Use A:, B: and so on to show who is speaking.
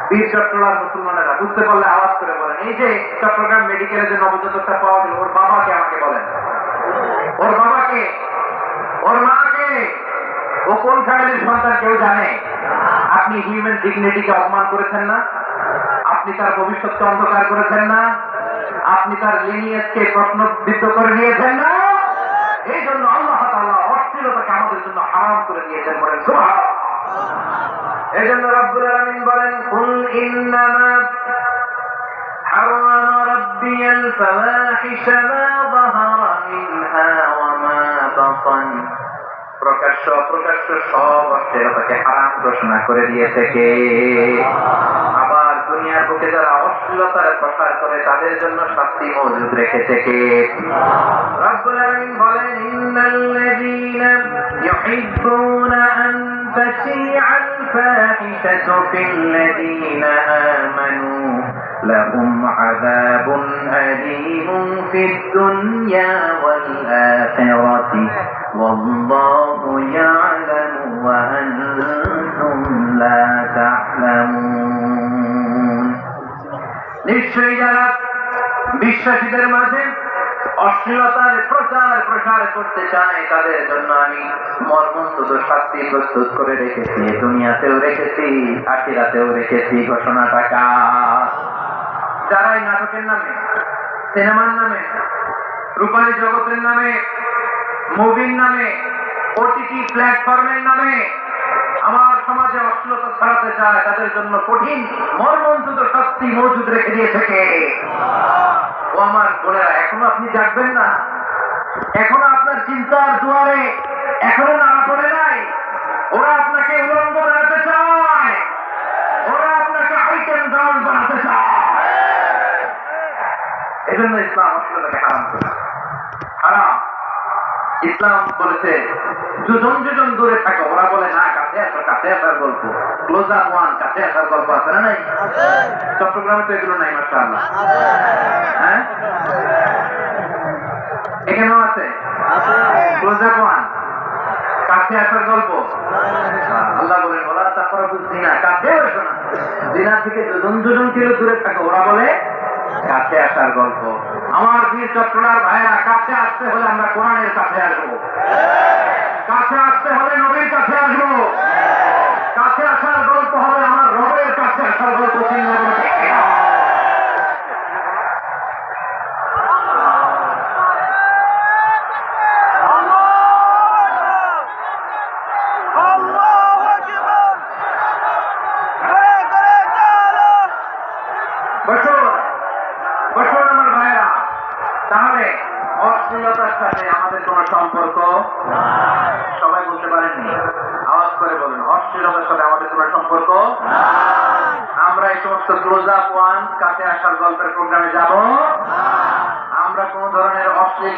A: বীর চট্টগ্রাম মুসলমানেরা বুঝতে পারলে আওয়াজ করে বলেন, এই যে চট্টগ্রাম মেডিকেলে যে নবজাতকটা পাওয়া গেল, ওর বাবাকে আমাকে বলেন, ওর বাবাকে, ওর মাকে, ও কোন ফ্যামিলির সন্তান কেউ জানে? আপনি হিউম্যান ডিগনিটিকে অপমান করেছেন না? আপনি তার ভবিষ্যৎকে অন্ধকার করেছেন না? আপনি তার লিনিয়েজকে প্রশ্নবিদ্ধ করে দিয়েছেন না? এই জন্য আল্লাহ তাআলা অশ্লীলতাকে আমাদের জন্য হারাম করে দিয়েছেন, বলেন সুবহানাল্লাহ। এই জন্য রব্বুল আলামিন বলেন, কুল ইন্নামা হারামা রাব্বিয়াল ফাওয়াহিশা মা যাহারা মিনহা ওয়া মা বাতান, প্রকাশ্য অপ্রকাশ্য সব অশ্লীলতাকে হারাম ঘোষণা করে দিয়েছে কে? আবার দুনিয়ার বুকে যারা অশ্লীলতার প্রসার করে তাদের জন্য শাস্তি মজুদ রেখেছে কে? রব্বুল আলামিন বলেন, ইন্নাল্লাযীনা ইউহিব্বুনা আন তাশিআল ফাহিশাতু ফিল্লাযীনা আমানু লাহুম আযাবুন আলীমুন ফিদ দুনিয়া ওয়াল আখিরাতি ওয়াল্লাহু ইয়া'লামু ওয়া আনতুম লা তা'লামুন। নিশ্চয়ই যারা বিশ্বাসীদের মাঝে অশ্লীলতার প্রসার করতে চায় তাদের জন্য আমি মর্মন্তুদ শাস্তি প্রস্তুত করে রেখেছি, দুনিয়াতেও রেখেছি, আখিরাতেও রেখেছি। ঘোষণাটা যারা এই নাটকের নামে, সিনেমার নামে, রূপালী জগতের নামে, মুভির নামে, ওটিটি প্ল্যাটফর্মের নামে আমার সমাজে অশ্লীলতা ছড়াতে চায় তাদের জন্য কঠিন মর্মন্তুদ শাস্তি মজুদ রেখে দিয়েছে কে? ও আমার বোনেরা, এখনো আপনি জাগবেন না? এখনো আপনার চিন্তার দুয়ারে এখনো নাড়া পড়ে নাই? ওরা আপনাকে উলঙ্গ বানাতে চায়, ওরা আপনাকে আইটেম গান বানাতে চায়। এজন্য ইসলাম অশ্লীলতাকে হারাম করে, হারাম। ইসলাম বলেছে দুজন দুজন দূরে থাকো, ওরা বলে না কাছে আসো, কাছে আসার গল্প, ক্লোজ আপ ওয়ান, কাছে আসার গল্প আছে না? নাই? চট্টগ্রামে তো এগুলো নাই মাশাআল্লাহ। হ্যাঁ, এখানেও আছে ক্লোজ আপ ওয়ান, কাছে আসার গল্প। আল্লাহ বলেন, ওরা তারপরে জিনা, কাছে আসো না, জিনার থেকে দুজন দুজন কিলো দূরে থাকো, ওরা বলে কাছে আসার গল্প। আমার বীর চট্টগ্রাম ভাইরা, কাছে আসতে হলে আমরা কোরআনের কাছে আসবো, কাছে আসতে হলে নবীর কাছে আসবো, কাছে আসার গল্প হবে আমার রবের কাছে আসার গল্প। তাহলে অশ্লীলতার সাথে আমাদের কোন সম্পর্ক? সবাই বলতে পারেননি, আওয়াজ করে বলেন, অশ্লীলতার সাথে আমাদের কোন সম্পর্ক? আমরা এই সমস্ত ক্লোজ আপ ওয়ান, কাছে আসার গল্পের প্রোগ্রামে যাব? আমরা কোন ধরনের অশ্লীল